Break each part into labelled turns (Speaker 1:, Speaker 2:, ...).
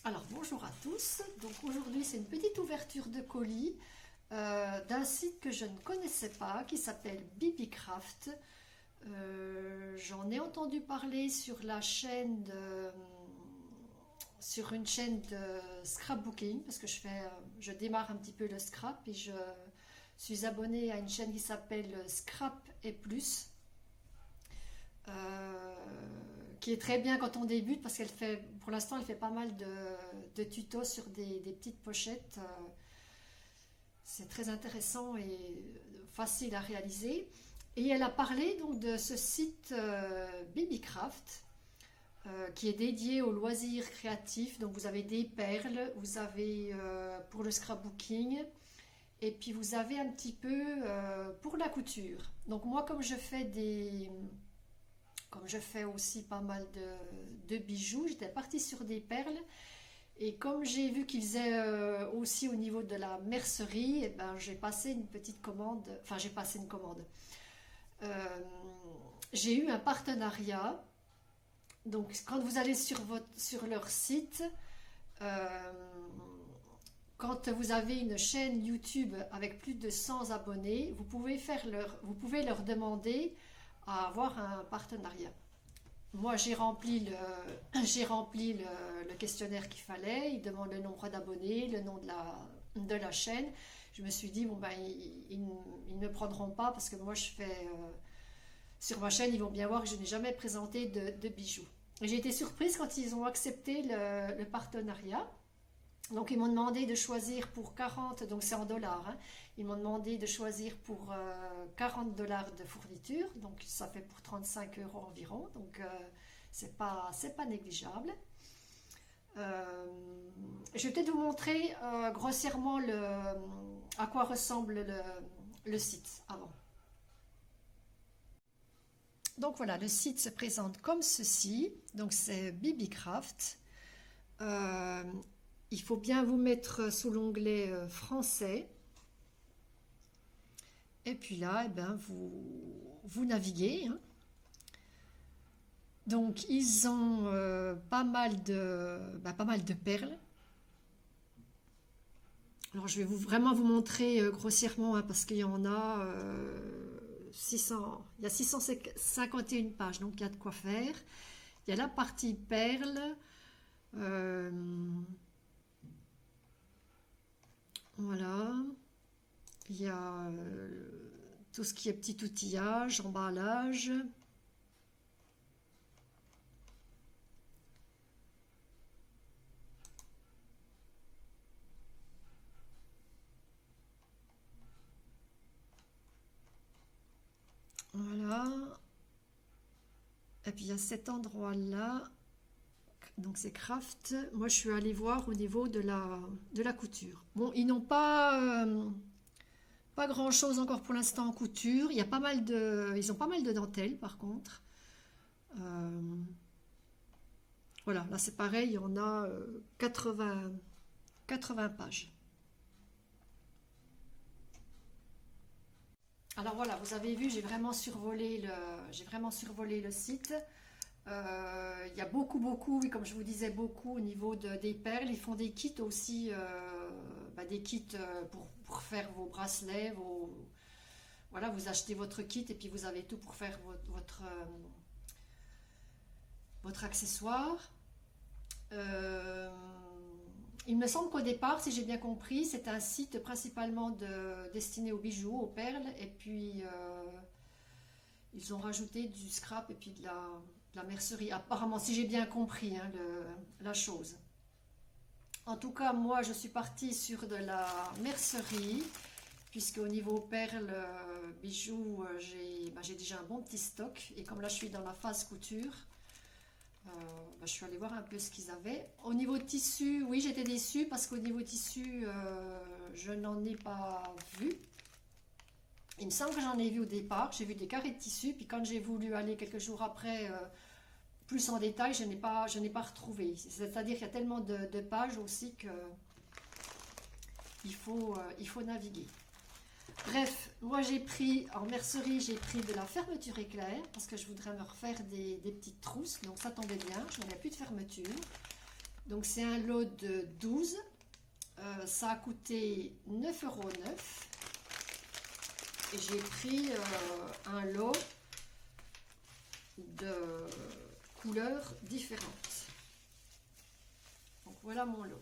Speaker 1: Alors bonjour à tous, donc aujourd'hui c'est une petite ouverture de colis d'un site que je ne connaissais pas qui s'appelle Bibicraft. J'en ai entendu parler sur la chaîne sur une chaîne de scrapbooking parce que je démarre un petit peu le scrap et je suis abonnée à une chaîne qui s'appelle Scrap et Plus. euh, qui est très bien quand on débute parce qu'elle fait, pour l'instant, elle fait pas mal de tutos sur des petites pochettes. C'est très intéressant et facile à réaliser. Et elle a parlé donc de ce site Bibicraft qui est dédié aux loisirs créatifs. Donc vous avez des perles, vous avez pour le scrapbooking et puis vous avez un petit peu pour la couture. Donc moi comme je fais aussi pas mal de bijoux, j'étais partie sur des perles. Et comme j'ai vu qu'ils faisaient aussi au niveau de la mercerie, eh ben, j'ai passé une petite commande. Enfin, j'ai passé une commande. Euh, j'ai eu un partenariat. Donc, quand vous allez sur leur site, euh, quand vous avez une chaîne YouTube avec plus de 100 abonnés, vous pouvez leur demander à avoir un partenariat. Moi, j'ai rempli le questionnaire qu'il fallait. Il demande le nombre d'abonnés, le nom de la chaîne. Je me suis dit, bon, ben, ils ne me prendront pas parce que moi, sur ma chaîne, ils vont bien voir que je n'ai jamais présenté de bijoux. J'ai été surprise quand ils ont accepté le partenariat. Donc, ils m'ont demandé de choisir pour 40, donc c'est en dollars, hein. Ils m'ont demandé de choisir pour 40 $ de fourniture, donc ça fait pour 35 € environ, donc c'est pas négligeable. Je vais peut-être vous montrer grossièrement à quoi ressemble le site avant. Donc voilà, le site se présente comme ceci, donc c'est Bibicraft. Euh, il faut bien vous mettre sous l'onglet français. Et puis là, eh ben, vous naviguez, hein. Donc, ils ont pas mal de perles. Alors, je vais vraiment vous montrer grossièrement, hein, parce qu'il y en a 600, il y a 651 pages, donc il y a de quoi faire. Il y a la partie perles. euh, voilà. Il y a tout ce qui est petit outillage, emballage. Voilà. Et puis il y a cet endroit-là. Donc c'est craft. Moi je suis allée voir au niveau de la couture. Bon, ils n'ont pas grand-chose encore pour l'instant en couture. Ils ont pas mal de dentelles par contre. Euh, voilà, là c'est pareil, il y en a 80 pages. Alors voilà, vous avez vu, j'ai vraiment survolé le site. Il y a beaucoup, oui, comme je vous disais, beaucoup au niveau des perles. Ils font des kits aussi, des kits pour faire vos bracelets, voilà, vous achetez votre kit et puis vous avez tout pour faire votre accessoire. Euh, il me semble qu'au départ, si j'ai bien compris, c'est un site principalement destiné aux bijoux, aux perles, et puis ils ont rajouté du scrap et puis de la mercerie. Apparemment, si j'ai bien compris, hein, la chose. En tout cas, moi, je suis partie sur de la mercerie, puisque au niveau perles, bijoux, j'ai déjà un bon petit stock. Et comme là, je suis dans la phase couture, je suis allée voir un peu ce qu'ils avaient. Au niveau tissu, oui, j'étais déçue parce qu'au niveau tissu, je n'en ai pas vu. Il me semble que j'en ai vu au départ. J'ai vu des carrés de tissu, puis quand j'ai voulu aller quelques jours après plus en détail, je n'ai pas retrouvé. C'est-à-dire qu'il y a tellement de pages aussi que il faut naviguer. Bref, moi j'ai pris en mercerie, j'ai pris de la fermeture éclair parce que je voudrais me refaire des petites trousses. Donc ça tombait bien, je n'avais plus de fermeture. Donc c'est un lot de 12. Ça a coûté 9,09 €. Et j'ai pris un lot de couleurs différentes. Donc voilà mon lot.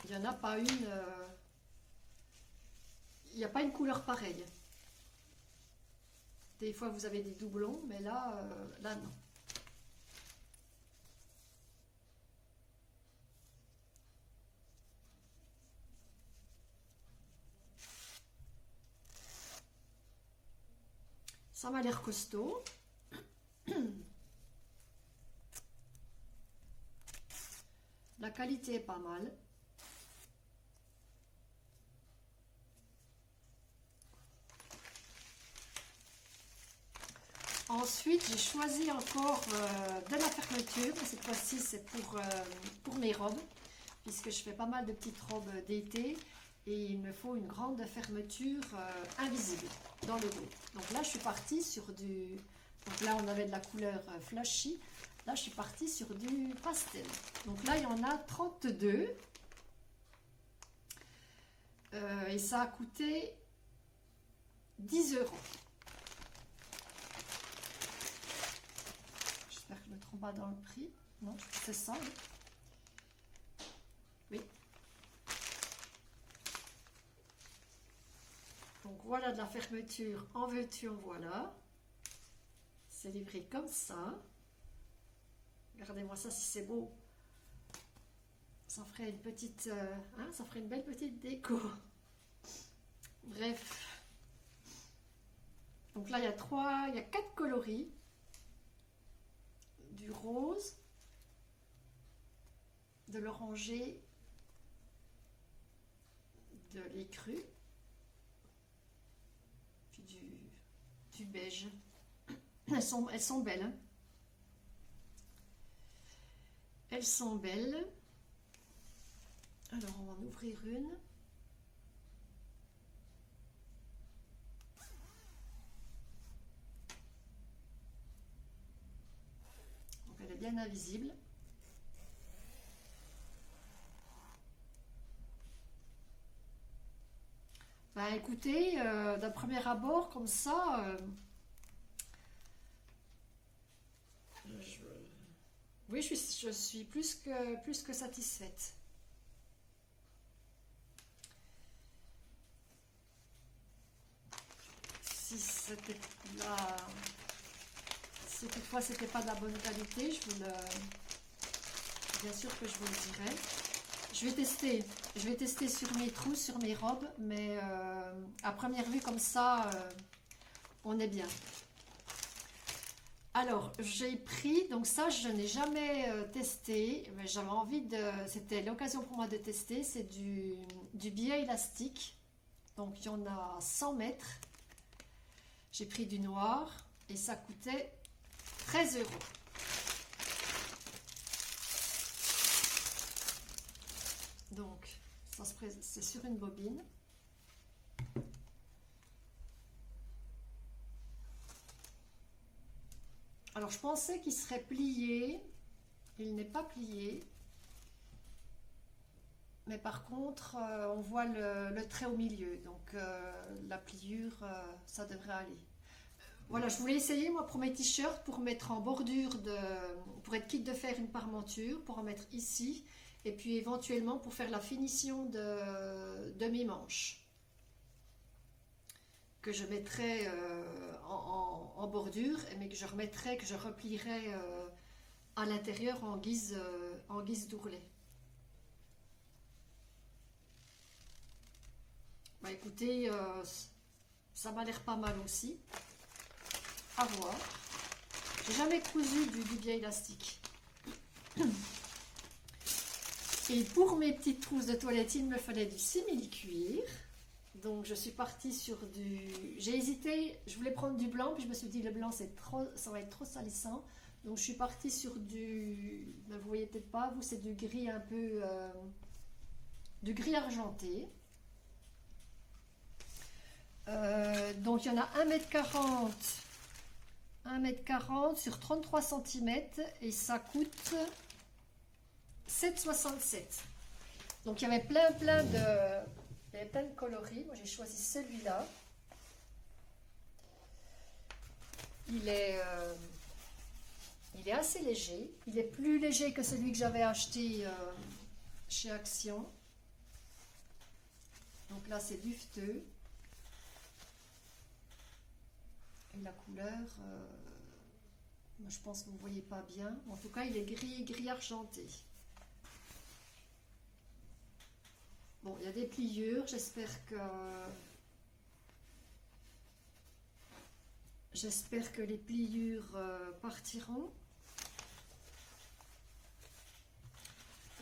Speaker 1: Il n'y en a pas une, il n'y a pas une couleur pareille. Des fois vous avez des doublons, mais là, là non. Ça m'a l'air costaud. La qualité est pas mal. Ensuite, j'ai choisi encore de la fermeture. Cette fois-ci, c'est pour mes robes, puisque je fais pas mal de petites robes d'été. Et il me faut une grande fermeture invisible dans le dos. Donc là, je suis partie sur du... Donc là, on avait de la couleur flashy. Là, je suis partie sur du pastel. Donc là, il y en a 32. Et ça a coûté 10 €. J'espère que je ne me trompe pas dans le prix. Non, c'est ça. Oui. Donc voilà de la fermeture, en veux-tu, en voilà. C'est livré comme ça. Regardez-moi ça, si c'est beau. Ça ferait une petite, ça ferait une belle petite déco. Bref. Donc là, il y a 4 coloris. Du rose, de l'oranger, de l'écru, puis du beige. Elles sont belles. Hein. Elles sont belles. Alors, on va en ouvrir une. Donc, elle est bien invisible. Ben, écoutez, d'un premier abord, comme ça... Oui, je suis plus que satisfaite. Si c'était la... Si toutefois c'était pas de la bonne qualité, bien sûr que je vous le dirai. Je vais tester sur mes trousses, sur mes robes, mais à première vue comme ça, on est bien. Alors, j'ai pris, donc ça, je n'ai jamais testé, mais j'avais envie de... C'était l'occasion pour moi de tester, c'est du biais élastique. Donc, il y en a 100 mètres. J'ai pris du noir et ça coûtait 13 €. Donc, c'est sur une bobine. Alors, je pensais qu'il serait plié. Il n'est pas plié. Mais par contre, on voit le trait au milieu. Donc, la pliure, ça devrait aller. Voilà, je voulais essayer, moi, pour mes t-shirts, pour mettre en bordure, pour être quitte de faire une parmenture, pour en mettre ici. Et puis, éventuellement, pour faire la finition de mes manches. Que je mettrai en bordure, mais que je remettrai, que je replierai à l'intérieur en guise d'ourlet. Bah écoutez, ça m'a l'air pas mal aussi. À voir. J'ai jamais cousu du biais élastique. Et pour mes petites trousses de toilette, il me fallait du simili-cuir. Donc je suis partie sur du... J'ai hésité, je voulais prendre du blanc, puis je me suis dit le blanc ça va être trop salissant. Donc je suis partie sur du... Ben, vous voyez peut-être pas, vous c'est du gris un peu... du gris argenté. Donc il y en a 1,40 m 1,40 m sur 33 cm et ça coûte 7,67 €. Donc il y avait plein de coloris. Moi j'ai choisi celui-là. Il est assez léger. Il est plus léger que celui que j'avais acheté chez Action. Donc là c'est duveteux. Et la couleur, moi je pense que vous ne voyez pas bien. En tout cas il est gris argenté. Bon, il y a des pliures. J'espère que les pliures partiront.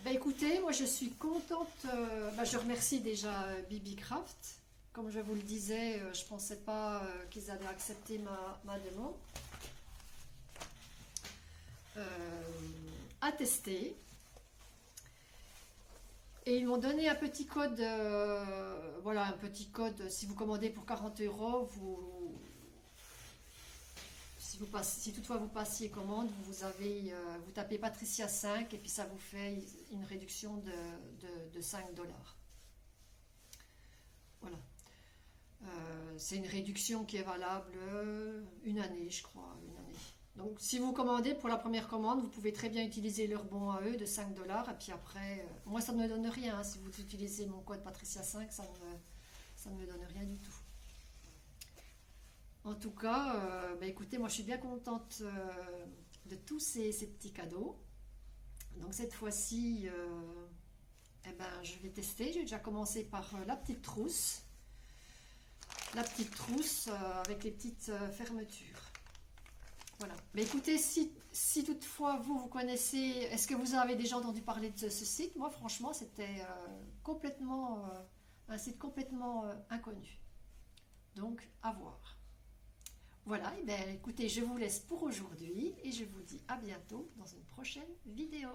Speaker 1: Ben écoutez, moi je suis contente. Je remercie déjà Bibi Craft. Comme je vous le disais, je ne pensais pas qu'ils allaient accepter ma demande. À tester. Et ils m'ont donné un petit code. Voilà, un petit code. Si vous commandez pour 40 €, si toutefois vous passiez commande, vous tapez Patricia 5 et puis ça vous fait une réduction de 5 $. Voilà. C'est une réduction qui est valable une année, je crois, une année. Donc si vous commandez pour la première commande, vous pouvez très bien utiliser leur bon à eux de 5 $ et puis après, moi ça ne me donne rien, hein. Si vous utilisez mon code Patricia 5, ça ne me donne rien du tout. En tout cas, écoutez, moi je suis bien contente de tous ces petits cadeaux. Donc cette fois-ci, je vais tester. J'ai déjà commencé par la petite trousse. La petite trousse avec les petites fermetures. Voilà. Mais écoutez, si toutefois vous connaissez, est-ce que vous avez déjà entendu parler de ce site? Moi franchement c'était un site complètement inconnu. Donc à voir. Voilà, et bien écoutez, je vous laisse pour aujourd'hui et je vous dis à bientôt dans une prochaine vidéo.